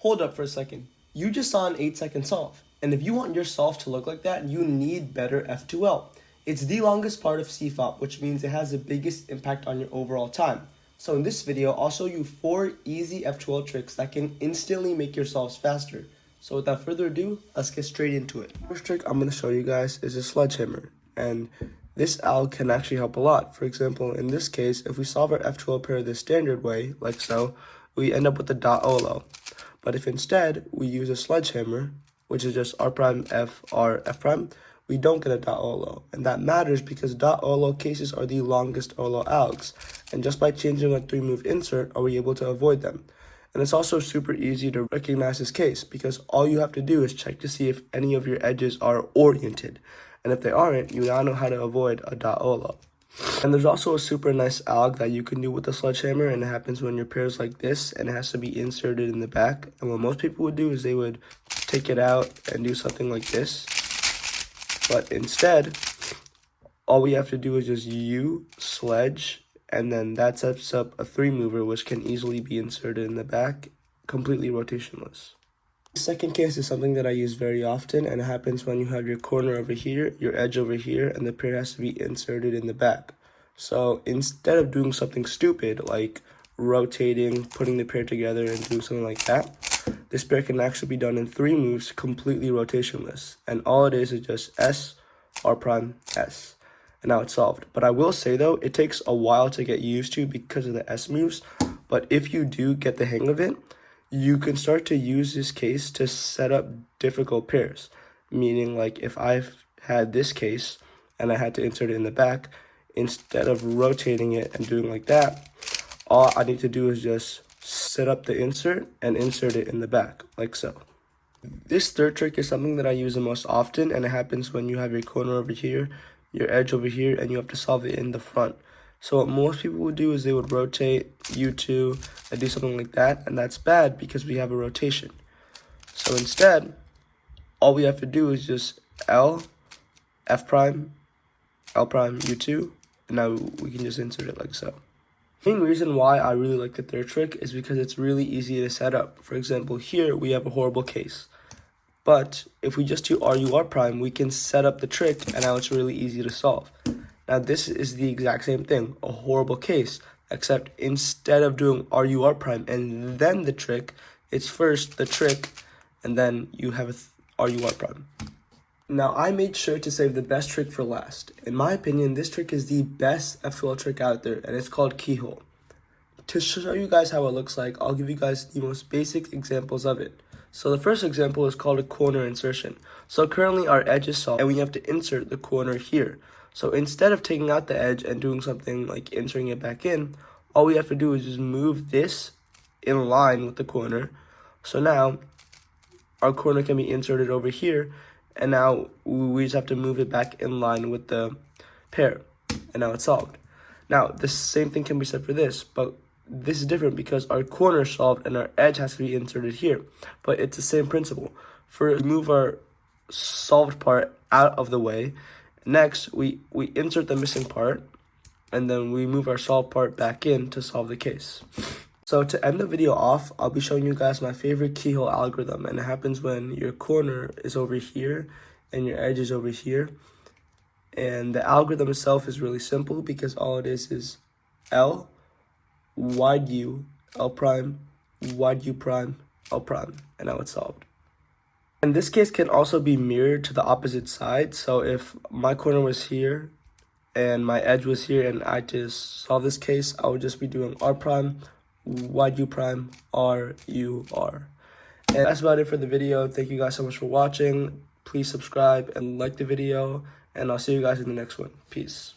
Hold up for a second. You just saw an 8-second solve. And if you want your solve to look like that, you need better F2L. It's the longest part of CFOP, which means it has the biggest impact on your overall time. So in this video, I'll show you 4 easy F2L tricks that can instantly make your solves faster. So without further ado, let's get straight into it. First trick I'm going to show you guys is a sledgehammer. And this L can actually help a lot. For example, in this case, if we solve our F2L pair the standard way, like so, we end up with the .olo. But if instead we use a sledgehammer, which is just R prime, F, R, F prime, we don't get a .olo. And that matters because .olo cases are the longest olo algs. And just by changing a 3-move insert, are we able to avoid them. And it's also super easy to recognize this case because all you have to do is check to see if any of your edges are oriented. And if they aren't, you now know how to avoid a .olo. And there's also a super nice alg that you can do with the sledgehammer, and it happens when your pair is like this and it has to be inserted in the back. And what most people would do is they would take it out and do something like this. But instead, all we have to do is just U, sledge, and then that sets up a 3-mover which can easily be inserted in the back, completely rotationless. The second case is something that I use very often, and it happens when you have your corner over here, your edge over here, and the pair has to be inserted in the back. So instead of doing something stupid like rotating, putting the pair together, and doing something like that, this pair can actually be done in 3 moves, completely rotationless. And all it is just S, R prime, S. And now it's solved. But I will say though, it takes a while to get used to because of the S moves. But if you do get the hang of it, you can start to use this case to set up difficult pairs. Meaning like if I've had this case and I had to insert it in the back, instead of rotating it and doing like that, all I need to do is just set up the insert and insert it in the back, like so. This third trick is something that I use the most often, and it happens when you have your corner over here, your edge over here, and you have to solve it in the front. So what most people would do is they would rotate U2 and do something like that, and that's bad because we have a rotation. So instead, all we have to do is just L, F prime, L prime, U2, and now we can just insert it like so. The main reason why I really like the third trick is because it's really easy to set up. For example, here we have a horrible case. But if we just do RUR prime, we can set up the trick, and now it's really easy to solve. Now this is the exact same thing, a horrible case, except instead of doing RUR prime and then the trick, it's first the trick, and then you have a RUR prime. Now I made sure to save the best trick for last. In my opinion, this trick is the best F2L trick out there, and it's called keyhole. To show you guys how it looks like, I'll give you guys the most basic examples of it. So the first example is called a corner insertion. So currently our edge is solved and we have to insert the corner here. So instead of taking out the edge and doing something like inserting it back in, all we have to do is just move this in line with the corner. So now our corner can be inserted over here, and now we just have to move it back in line with the pair, and now it's solved. Now the same thing can be said for this, but this is different because our corner is solved and our edge has to be inserted here, but it's the same principle. For move our solved part out of the way, next we insert the missing part, and then we move our solved part back in to solve the case. So to end the video off, I'll be showing you guys my favorite keyhole algorithm, and it happens when your corner is over here and your edge is over here. And the algorithm itself is really simple because all it is L, wide U, L prime, wide U prime, L prime, and now it's solved. And this case can also be mirrored to the opposite side. So if my corner was here and my edge was here and I had to solve this case, I would just be doing R prime, wide U prime, R, U, R. And that's about it for the video. Thank you guys so much for watching. Please subscribe and like the video, and I'll see you guys in the next one. Peace.